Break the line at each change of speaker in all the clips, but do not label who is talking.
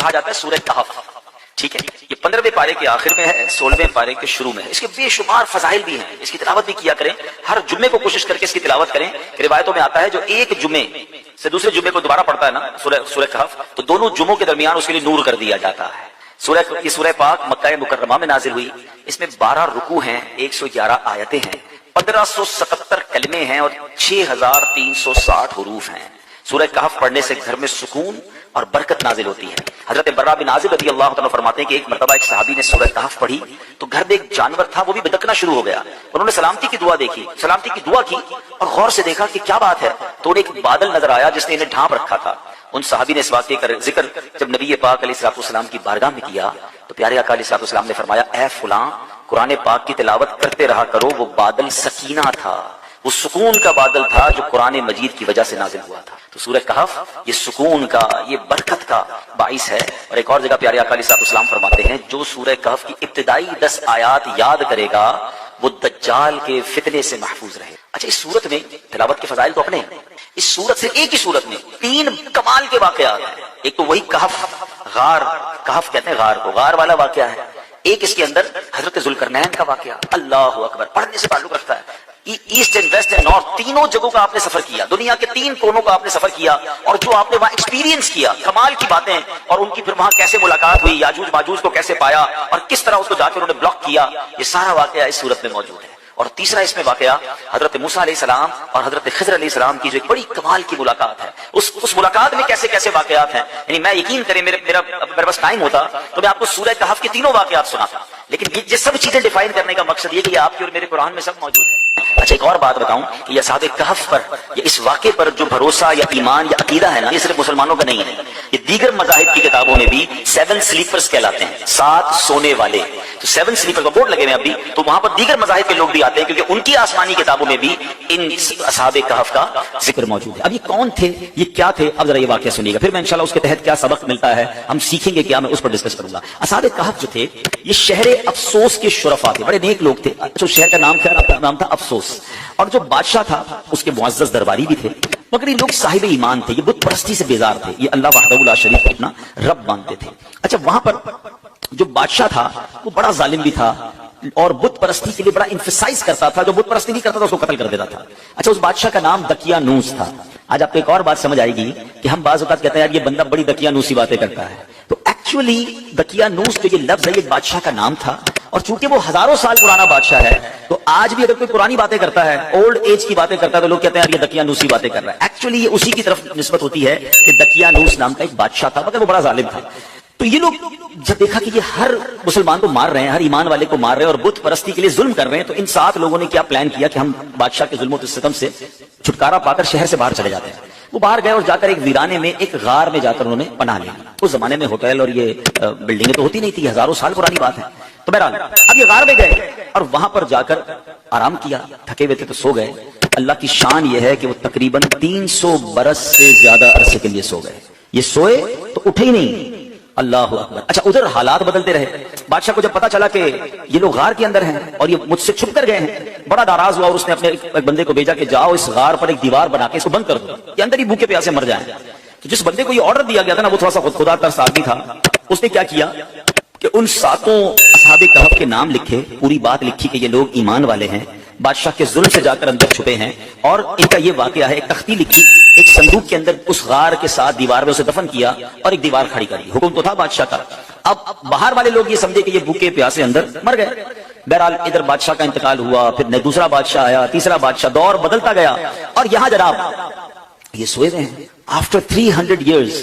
کہا جاتا ہے سورہ کہف. ٹھیک ہے, یہ 15ویں پارے کے آخر میں ہے, 16ویں پارے کے شروع میں ہے. اس کے بے شمار فضائل بھی ہیں, اس کی تلاوت بھی کیا کریں, ہر جمعے کو کوشش کر کے اس کی تلاوت کریں. روایتوں میں آتا ہے جو ایک جمعے سے دوسرے جمعے کو دوبارہ پڑھتا ہے نا سورہ کہف, تو دونوں جمعوں کے درمیان اس کے لیے نور کر دیا جاتا ہے. یہ سورہ پاک مکہ مکرمہ میں نازل ہوئی. اس میں 12 رکوع ہیں, 111 آیتیں ہیں, 1577 کلمے ہیں اور 6360 حروف ہیں. سورہ کہف پڑھنے سے گھر میں سکون اور برکت نازل ہوتی ہے. حضرت برا بن عازب رضی اللہ تعالیٰ فرماتے ہیں کہ ایک مرتبہ ایک صحابی نے سورہ کہف پڑھی تو گھر میں ایک جانور تھا, وہ بھی بدکنا شروع ہو گیا. انہوں نے سلامتی کی دعا دیکھی, سلامتی کی دعا کی اور غور سے دیکھا کہ کیا بات ہے, تو انہیں ایک بادل نظر آیا جس نے انہیں ڈھانپ رکھا تھا. ان صحابی نے اس واقعے کا ذکر جب نبی پاک علیہ السلام کی بارگاہ میں کیا تو پیارے آقا علیہ السلام نے فرمایا, اے فلاں قرآن پاک کی تلاوت کرتے رہا کرو, وہ بادل سکینہ تھا, وہ سکون کا بادل تھا جو قرآن مجید کی وجہ سے نازل ہوا تھا. تو سورہ کہف یہ سکون کا, یہ برکت کا باعث ہے. اور ایک اور جگہ پیارے آقا علیہ السلام فرماتے ہیں جو سورہ کہف کی ابتدائی 10 آیات یاد کرے گا وہ دجال کے فتنے سے محفوظ رہے. اچھا, اس سورت میں تلاوت کے فضائل تو اپنے ہیں. اس سورت سے ایک ہی سورت میں 3 کمال کے واقعات ہیں. ایک تو وہی کہف, غار, کہف کہتے ہیں غار کو, غار والا واقعہ ہے. ایک اس کے اندر حضرت ذوالقرنین کا واقعہ, اللہ اکبر, پڑھنے سے تعلق رکھتا ہے. East and west and north تینوں جگہوں کا آپ نے سفر کیا, دنیا کے 3 کونوں کا آپ نے سفر کیا, اور جو آپ نے وہاں ایکسپیرینس کیا کمال کی باتیں, اور ان کی پھر وہاں کیسے ملاقات ہوئی, یاجوج ماجوج کو کیسے پایا اور کس طرح اس کو جا کے انہوں نے بلاک کیا, یہ سارا واقعہ اس صورت میں موجود ہے. اور تیسرا اس میں واقعہ حضرت موسیٰ علیہ السلام اور حضرت خضر علیہ السلام کی جو ایک بڑی کمال کی ملاقات ہے, اس ملاقات میں کیسے کیسے واقعات ہیں. یعنی میں یقین کریں میرے پاس ٹائم ہوتا تو میں آپ کو سورہ کہف کے تینوں واقعات سناتا, لیکن یہ سب چیزیں ڈیفائن کرنے کا مقصد یہ کہ یہ آپ کے اور میرے قرآن میں سب موجود ہے. اچھا, ایک اور بات بتاؤں کہ یہ اصحاب کہف پر یا اس واقعے پر جو بھروسہ یا ایمان یا عقیدہ ہے نا, یہ صرف مسلمانوں کا نہیں ہے. یہ دیگر مذاہب کی کتابوں میں بھی 7 سلیپرز کہلاتے ہیں, 7 سونے والے. تو 7 سلیپر کا بورڈ لگے ہوئے ابھی, تو وہاں پر دیگر مذاہب کے لوگ بھی آتے ہیں کیونکہ ان کی آسمانی کتابوں میں بھی ان اصحاب کہف کا ذکر موجود ہے. اب یہ کون تھے, یہ کیا تھے, اب ذرا یہ واقعہ سنیے گا, پھر میں انشاءاللہ اس کے تحت کیا سبق ملتا ہے, ہم سیکھیں گے کیا, میں اس پر ڈسکس کروں گا. اصحاب کہف جو تھے یہ شہر افسوس کے شرفا تھے, بڑے نیک لوگ تھے. جو شہر کا نام تھا افسوس, اور جو بادشاہ تھا اس کے معزز درباری بھی تھے, مگر یہ لوگ صاحب ایمان تھے, یہ بت پرستی سے بیزار تھے, یہ اللہ وحدہ لا شریک اپنا رب مانتے تھے. اچھا, وہاں پر جو بادشاہ تھا وہ بڑا ظالم بھی تھا اور بت پرستی کے لیے بڑا انفسائز کرتا تھا, جو بت پرستی نہیں کرتا تھا اس کو قتل کر دیتا تھا. اچھا, اس بادشاہ کا نام دقیانوس تھا. آج آپ کو ایک اور بات سمجھ آئے گی کہ ہم بعض اوقات کہتے ہیں یار یہ بندہ بڑی دقیانوسی باتیں کرتا ہے, تو ایکچولی دقیانوس جو یہ لفظ ہے یہ بادشاہ کا نام تھا, اور چونکہ وہ ہزاروں سال پرانا بادشاہ ہے تو آج بھی اگر کوئی پرانی باتیں کرتا ہے, اولڈ ایج کی باتیں کرتا ہے, تو لوگ کہتے ہیں یار یہ دقیانوسی باتیں کر رہا ہے. ایکچولی یہ اسی کی طرف نسبت ہوتی ہے کہ دقیانوس نام کا ایک بادشاہ تھا, مگر وہ بڑا ظالم تھا. تو یہ لوگ جب دیکھا کہ یہ ہر مسلمان کو مار رہے ہیں, ہر ایمان والے کو مار رہے ہیں اور بت پرستی کے لیے ظلم کر رہے ہیں, تو ان 7 لوگوں نے کیا پلان کیا کہ ہم بادشاہ کے ظلم و ستم سے چھٹکارا پا کر شہر سے باہر چلے جاتے ہیں. وہ باہر گئے اور جا کر ایک ویرانے میں ایک غار میں جا کر انہوں نے پناہ لیا. اس زمانے میں ہوٹل اور یہ بلڈنگیں تو ہوتی نہیں تھی, ہزاروں سال پرانی بات ہے. تو بہرحال اب یہ غار میں گئے اور وہاں پر جا کر آرام کیا, تھکے ہوئے تھے تو سو گئے. اللہ کی شان یہ ہے کہ وہ تقریباً 300 برس سے زیادہ عرصے کے لیے سو گئے. یہ سوئے تو اٹھے ہی نہیں. اللہ اکبر. اچھا, ادھر حالات بدلتے رہے. بادشاہ کو جب پتا چلا کہ یہ لوگ غار کے اندر ہیں اور یہ مجھ سے چھپ کر گئے ہیں, بڑا ناراض ہوا اور اس نے اپنے ایک بندے کو بھیجا کہ جاؤ اس غار پر ایک دیوار بنا کے اس کو بند کر دو, یہ اندر ہی بھوکے پیاسے مر جائیں. تو جس بندے کو یہ آرڈر دیا گیا تھا نا وہ تھوڑا سا خدا ترس آدمی تھا. اس نے کیا کیا کہ ان 7 اصحاب کہف کے نام لکھے, پوری بات لکھی کہ یہ لوگ ایمان والے ہیں, بادشاہ کے ظلم سے جا کر اندر چھپے ہیں, اور ان کا یہ واقعہ ہے. ایک تختی لکھی, ایک صندوق کے اندر اس غار کے ساتھ دیوار میں اسے دفن کیا اور ایک دیوار کھڑی کری. حکم تو تھا بادشاہ کا. اب باہر والے لوگ یہ سمجھے کہ یہ بھوکے پیاسے اندر مر گئے. بہرحال ادھر بادشاہ کا انتقال ہوا, پھر دوسرا بادشاہ آیا, تیسرا بادشاہ, دور بدلتا گیا. اور یہاں جناب یہ سوئے ہوئے ہیں. آفٹر 300 ایئرز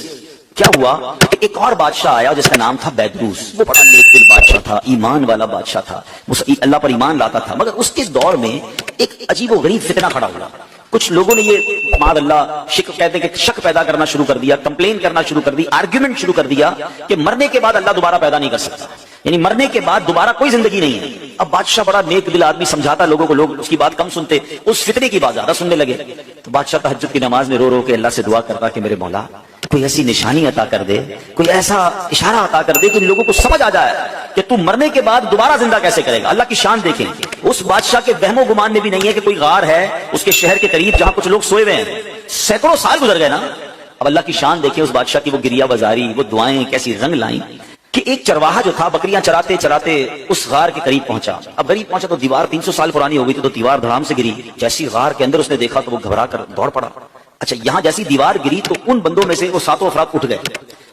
کیا ہوا کہ ایک اور بادشاہ آیا جس کا نام تھا بیدروس. وہ بڑا نیک دل بادشاہ تھا, ایمان والا بادشاہ تھا, اللہ پر ایمان لاتا تھا. مگر اس کے دور میں ایک عجیب و غریب فتنہ کھڑا ہوا. کچھ لوگوں نے یہ معاذ اللہ کہتے ہیں کہ شک پیدا کرنا شروع کر دیا, کمپلین کرنا شروع کر دی, آرگیومنٹ شروع کر دیا کہ مرنے کے بعد اللہ دوبارہ پیدا نہیں کر سکتا, یعنی مرنے کے بعد دوبارہ کوئی زندگی نہیں ہے. اب بادشاہ بڑا نیک دل آدمی سمجھاتا لوگوں کو, لوگ اس کی بات کم سنتے, اس فتنے کی بات زیادہ سننے لگے. تو بادشاہ تہجد کی نماز میں رو رو کے اللہ سے دعا کرتا کہ میرے مولا کوئی ایسی نشانی عطا کر دے, کوئی ایسا اشارہ عطا کر دے کہ ان لوگوں کو سمجھ آ جائے کہ تم مرنے کے بعد دوبارہ زندہ کیسے کرے گا. اللہ کی شان دیکھیں, اس بادشاہ کے وہم و گمان میں بھی نہیں ہے کہ کوئی غار ہے اس کے شہر کے قریب جہاں کچھ لوگ سوئے ہوئے ہیں. سینکڑوں سال گزر گئے نا, اب اللہ کی شان دیکھیں اس بادشاہ کی، وہ گریا بازاری، وہ دعائیں کیسی رنگ لائیں کہ ایک چرواہا جو تھا بکریاں چراتے چراتے اس غار کے قریب پہنچا. اب قریب پہنچا تو دیوار 300 سال پرانی ہو گئی تھی، تو دیوار دھڑام سے گری. جیسی غار کے اندر اس نے دیکھا تو وہ گھبرا کر دوڑ پڑا. اچھا یہاں جیسی دیوار گری تو ان بندوں میں سے وہ 7 افراد اٹھ گئے.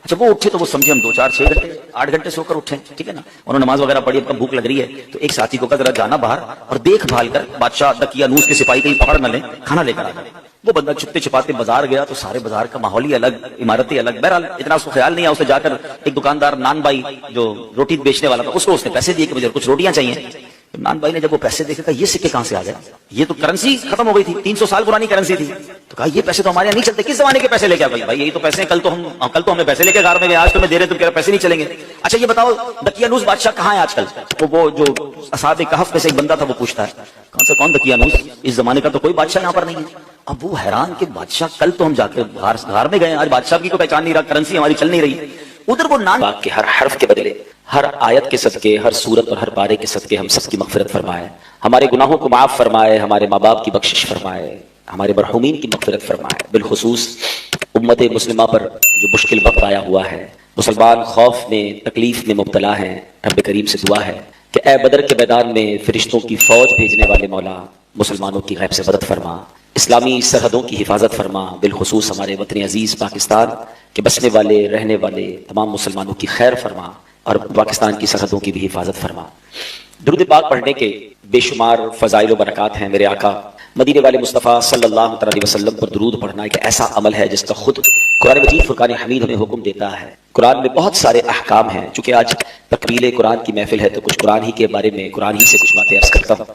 اچھا وہ اٹھے تو وہ سمجھے ہم 2 4 6 گھنٹے 8 گھنٹے سو کر اٹھے، ٹھیک ہے نا. انہوں نے نماز وغیرہ پڑھی، اب بھوک لگ رہی ہے تو ایک ساتھی کو کہا ذرا جانا باہر اور دیکھ بھال کر بادشاہ دقیانوس کے سپاہی کہیں پکڑ نہ لیں، کھانا لے کر آ جائے. وہ بندہ چھپتے چھپاتے بازار گیا تو سارے بازار کا ماحول ہی الگ، عمارتیں الگ. بہرحال اتنا اس کو خیال نہیں آیا. اسے جا کر ایک دکاندار نان بائی جو روٹی بیچنے والا تھا اس کو اس نے پیسے دیے کہ مجھے کچھ روٹیاں چاہیے. نان بھائی نے جب وہ پیسے دیکھے کہا یہ سکے کہاں سے آ گئے؟ یہ تو کرنسی ختم ہو گئی تھی، 300 سال پرانی کرنسی تھی. تو کہا یہ پیسے تو ہمارے یہاں نہیں چلتے. کس زمانے کے پیسے لے کے آ گئے؟ بھائی یہی تو پیسے ہیں، کل تو ہم نے پیسے لے کے گھر میں گئے، آج تو میں دے رہے تم کہہ رہے پیسے نہیں چلیں گے. اچھا یہ بتاؤ دقیانوس بادشاہ کہاں ہے آج کل؟ تو وہ جو اصحاب کہف میں سے ایک بندہ تھا وہ پوچھتا ہے کہاں سے کون دقیانوس؟ اس زمانے کا تو کوئی بادشاہ یہاں پر نہیں ہے. اب وہ حیران کہ بادشاہ کل تو ہم جا کے گھر میں گئے، آج بادشاہ کی کو پہچان نہیں رہا، کرنسی ہماری چل نہیں رہی. ادھر وہ نان کے ہر حرف کے بدلے، ہر آیت کے صدقے، ہر سورت اور ہر پارے کے صدقے ہم سب کی مغفرت فرمائے، ہمارے گناہوں کو معاف فرمائے، ہمارے ماں باپ کی بخشش فرمائے، ہمارے مرحومین کی مغفرت فرمائے. بالخصوص امت مسلمہ پر جو مشکل وقت آیا ہوا ہے، مسلمان خوف میں تکلیف میں مبتلا ہیں. رب کریم سے دعا ہے کہ اے بدر کے میدان میں فرشتوں کی فوج بھیجنے والے مولا مسلمانوں کی غیب سے مدد فرما، اسلامی سرحدوں کی حفاظت فرما. بالخصوص ہمارے وطن عزیز پاکستان کے بسنے والے رہنے والے تمام مسلمانوں کی خیر فرما اور پاکستان کی سرحدوں کی بھی حفاظت فرما. درود پاک پڑھنے کے بے شمار فضائل و برکات ہیں. میرے آقا مدینے والے مصطفیٰ صلی اللہ علیہ وسلم پر درود پڑھنا ایک ایسا عمل ہے جس کا خود قرآن مجید فرقان حمید ہمیں حکم دیتا ہے. قرآن میں بہت سارے احکام ہیں. چونکہ آج تکمیل قرآن کی محفل ہے تو کچھ قرآن ہی کے بارے میں قرآن ہی سے کچھ باتیں عرض کرتا ہوں.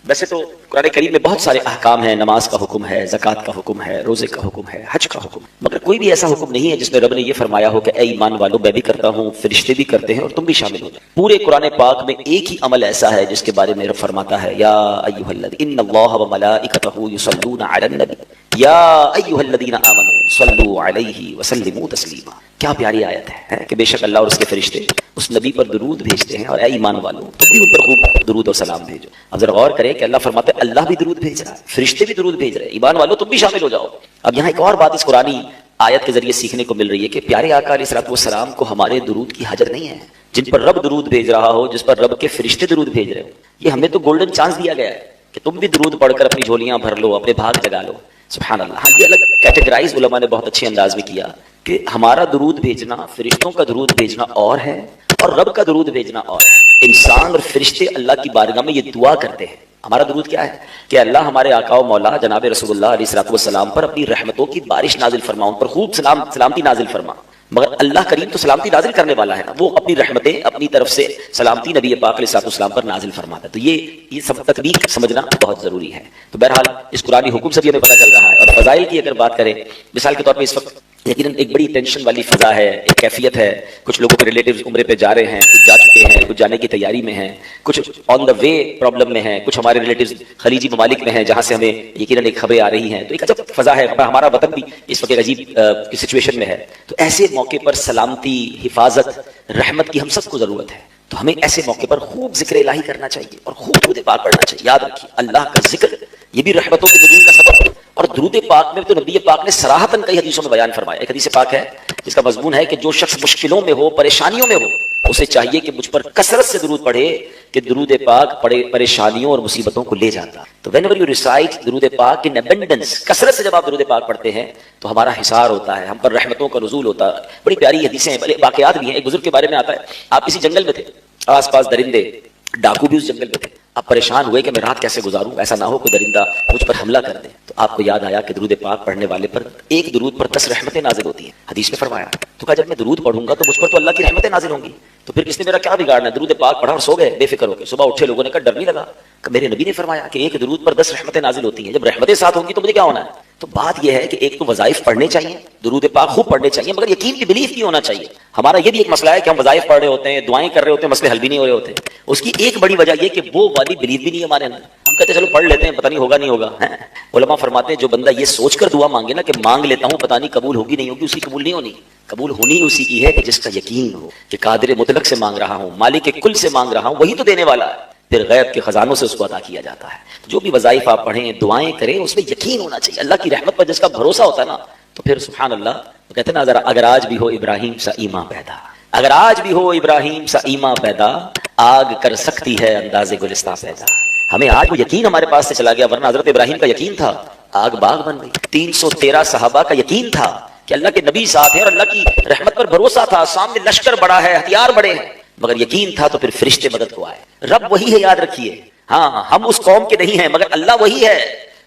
ویسے تو قرآن کریم میں بہت سارے احکام ہیں. نماز کا حکم ہے، زکوٰۃ کا حکم ہے، روزے کا حکم ہے، حج کا حکم ہے، مگر کوئی بھی ایسا حکم نہیں ہے جس میں رب نے یہ فرمایا ہو کہ اے ایمان والو میں بھی کرتا ہوں، فرشتے بھی کرتے ہیں اور تم بھی شامل ہو جاؤ. پورے قرآن پاک میں ایک ہی عمل ایسا ہے جس کے بارے میں رب فرماتا ہے یا ایھا الذین ان اللہ وملائکتہ یصلون علی النبی یا ایھا الذین آمنوا صلوا علیہ وسلموا تسلیما. کیا پیاری آیت ہے کہ بے شک اللہ اور اس کے فرشتے اس نبی پر درود بھیجتے ہیں اور اے ایمان والو تم بھی ان پر خوب درود اور سلام بھیجو. اب ذرا غور کریں کہ اللہ فرماتے ہیں اللہ بھی درود بھیج رہا ہے، فرشتے بھی درود بھیج رہے ہیں، ایمان والو تم بھی شامل ہو جاؤ. اب یہاں ایک اور بات اس قرآنی آیت کے ذریعے سیکھنے کو مل رہی ہے کہ پیارے آقا علیہ الصلوۃ والسلام کو ہمارے درود کی حاجت نہیں ہے. جن پر رب درود بھیج رہا ہو، جس پر رب کے فرشتے درود بھیج رہے ہو، یہ ہمیں تو گولڈن چانس دیا گیا ہے کہ تم بھی درود پڑھ کر اپنی جھولیاں بھر لو، اپنے بھاگ جگا لو. سبحان اللہ. ہاں یہ الگ کیٹیگرائز علماء نے بہت اچھے انداز میں کیا کہ ہمارا درود بھیجنا، فرشتوں کا درود بھیجنا اور ہے اور رب کا درود بھیجنا اور ہے. انسان اور فرشتے اللہ کی بارگاہ میں یہ دعا کرتے ہیں. ہمارا درود کیا ہے کہ اللہ ہمارے آقا و مولا جناب رسول اللہ علیہ الصلوۃ والسلام پر اپنی رحمتوں کی بارش نازل فرما، ان پر خوب سلامتی نازل فرما. مگر اللہ کریم تو سلامتی نازل کرنے والا ہے نا، وہ اپنی رحمتیں اپنی طرف سے سلامتی نبی پاک علیہ الصلوۃ والسلام پر نازل فرماتا ہے. تو یہ سب تطبیق سمجھنا بہت ضروری ہے. تو بہرحال اس قرآنی حکم سے بھی ہمیں پتہ چل رہا ہے. اور فضائل کی اگر بات کریں، مثال کے طور پہ اس وقت یقیناً ایک بڑی ٹینشن والی فضا ہے، ایک کیفیت ہے. کچھ لوگوں کے ریلیٹیوز عمرے پہ جا رہے ہیں، کچھ جا چکے ہیں، کچھ جانے کی تیاری میں ہیں، کچھ آن دا وے پرابلم میں ہیں، کچھ ہمارے ریلیٹیوز خلیجی ممالک میں ہیں جہاں سے ہمیں یقیناً ایک خبریں آ رہی ہیں. تو ایک عجب فضا ہے. ہمارا وطن بھی اس وقت ایک عجیب کی سچویشن میں ہے. تو ایسے موقع پر سلامتی، حفاظت، رحمت کی ہم سب کو ضرورت ہے. تو ہمیں ایسے موقع پر خوب ذکر الہی کرنا چاہیے اور خوب درود پاک پڑھنا چاہیے. یاد رکھیے اللہ کا ذکر یہ بھی رحمتوں کے نزول کا سبب ہے. اور درود پاک میں تو نبی پاک نے صراحتاً کئی حدیثوں میں بیان فرمایا. ایک حدیث پاک ہے جس کا مضمون ہے کہ جو شخص مشکلوں میں ہو، پریشانیوں میں ہو، اسے چاہیے کہ مجھ پر کثرت سے درود پڑھے کہ درود پاک پریشانیوں اور مصیبتوں کو لے جاتا. تو whenever you recite درود پاک in abundance، کثرت سے جب آپ درود پاک پڑھتے ہیں تو ہمارا حصار ہوتا ہے، ہم پر رحمتوں کا نزول ہوتا ہے. بڑی پیاری حدیثیں ہیں، بڑے واقعات بھی ہیں. ایک بزرگ کے بارے میں آتا ہے، آپ کسی جنگل میں تھے، آس پاس درندے ڈاکو بھی اس جنگل میں تھے. آپ پریشان ہوئے کہ میں رات کیسے گزاروں، ایسا نہ ہو کوئی درندہ مجھ پر حملہ کر دے. تو آپ کو یاد آیا کہ درود پاک پڑھنے والے پر ایک درود پر 10 رحمتیں نازل ہوتی ہیں. حدیث میں فرمایا. تو کہا جب میں درود پڑھوں گا تو مجھ پر تو اللہ کی رحمتیں نازل ہوں گی، تو پھر کس نے میرا کیا بگاڑنا ہے؟ درود پاک پڑھا اور سو گئے بے فکر ہو کے. صبح اٹھے لوگوں نے کہا ڈر نہیں لگا؟ کہ میرے نبی نے فرمایا کہ ایک درود پر 10 رحمتیں نازل ہوتی ہیں. جب رحمتیں ساتھ ہوں گی تو مجھے کیا ہونا ہے؟ تو بات یہ ہے کہ ایک تو وظائف پڑھنے چاہیے، درود پاک خوب پڑھنے چاہیے، مگر یقین کی بلیف بھی ہونا چاہیے. ہمارا یہ بھی ایک مسئلہ ہے کہ ہم وظائف پڑھ رہے ہوتے ہیں، دعائیں کر رہے ہوتے ہیں، مسئلے حل بھی نہیں ہو رہے ہوتے. اس کی ایک بڑی وجہ یہ کہ وہ والی بلیف بھی نہیں ہے ہمارے اندر. ہم کہتے ہیں چلو پڑھ لیتے ہیں، پتہ نہیں ہوگا نہیں ہوگا. علماء فرماتے ہیں جو بندہ یہ سوچ کر دعا مانگے نا کہ مانگ لیتا ہوں پتہ نہیں قبول ہوگی نہیں ہوگی، اس کی قبول نہیں ہونی. قبول ہونی اسی کی ہے کہ جس کا یقین ہو کہ قادر مطلق سے مانگ رہا ہوں، مالک کل سے مانگ رہا ہوں، وہی تو دینے والا ہے. پھر غیب کے خزانوں سے اس کو عطا کیا جاتا ہے. جو بھی وظائف آپ پڑھیں، دعائیں کریں، اس میں یقین ہونا چاہیے. اللہ کی رحمت پر جس کا بھروسہ ہوتا ہے نا تو پھر سبحان اللہ وہ کہتے ہیں نا اگر آج بھی ہو ابراہیم سا ایمان پیدا، اگر آج بھی ہو ابراہیم سا ایمان پیدا، آگ کر سکتی ہے انداز گلستہ پیدا. ہمیں آج وہ یقین ہمارے پاس سے چلا گیا، ورنہ حضرت ابراہیم کا یقین تھا، آگ باغ بن گئی. 313 صحابہ کا یقین تھا کہ اللہ کے نبی ساتھ ہیں اور اللہ کی رحمت پر بھروسہ تھا، سامنے لشکر بڑا ہے، ہتھیار بڑے ہیں، مگر یقین تھا تو پھر فرشتے مدد کو آئے. رب وہی ہے، یاد رکھیے. ہاں ہم اس قوم کے نہیں ہیں مگر اللہ وہی ہے.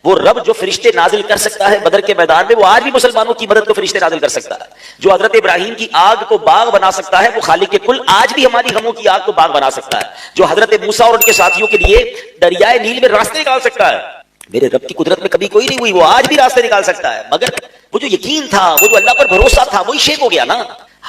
وہ رب جو فرشتے نازل کر سکتا ہے بدر کے میدان میں، وہ آج بھی مسلمانوں کی مدد کو فرشتے نازل کر سکتا ہے. جو حضرت ابراہیم کی آگ کو باغ بنا سکتا ہے، وہ خالق کل آج بھی ہماری غموں کی آگ کو باغ بنا سکتا ہے. جو حضرت موسیٰ اور ان کے ساتھیوں کے لیے دریائے نیل میں راستے نکال سکتا ہے، میرے رب کی قدرت میں کبھی کوئی نہیں ہوئی، وہ آج بھی راستے نکال سکتا ہے. مگر وہ جو یقین تھا، وہ جو اللہ پر بھروسہ تھا، وہی شیک ہو گیا نا.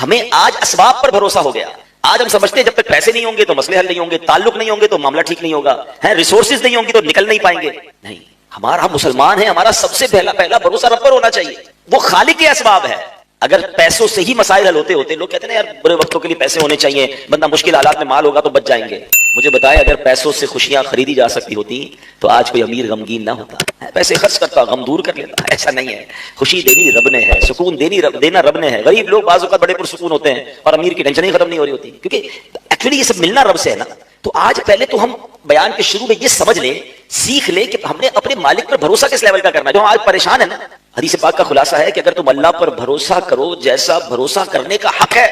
ہمیں آج اسباب پر بھروسہ ہو گیا. آج ہم سمجھتے ہیں جب تک پیسے نہیں ہوں گے تو مسئلے حل نہیں ہوں گے، تعلق نہیں ہوں گے تو معاملہ ٹھیک نہیں ہوگا، ریسورسز نہیں ہوں گے تو نکل نہیں پائیں گے. نہیں، ہمارا مسلمان ہے، ہمارا سب سے پہلا بھروسہ رب پر ہونا چاہیے. وہ خالق کے اسباب ہے. اگر پیسوں سے ہی مسائل حل ہوتے لوگ کہتے ہیں یار برے وقتوں کے لیے پیسے ہونے چاہیے، بندہ مشکل حالات میں مال ہوگا تو بچ جائیں گے. مجھے بتائے اگر پیسوں سے خوشیاں خریدی جا سکتی ہوتی تو آج کوئی امیر غمگین نہ ہوتا. پیسے خرچ کرتا، غم دور کر لیتا. ایسا نہیں ہے. خوشی دینی رب نے ہے، سکون دینا رب نے ہے. غریب لوگ بعض اوقات بڑے پرسکون ہوتے ہیں اور امیر کی ٹینشن ہی ختم نہیں ہو رہی ہوتی، کیونکہ ایکچولی یہ سب ملنا رب سے ہے نا. تو آج پہلے تو ہم بیان کے شروع میں یہ سمجھ لیں، سیکھ لیں کہ ہم نے اپنے مالک پر بھروسہ کس لیول کا کرنا ہے. جو آج پریشان ہے نا، حدیث پاک کا خلاصہ ہے کہ اگر تم اللہ پر بھروسہ کرو جیسا بھروسہ کرنے کا حق ہے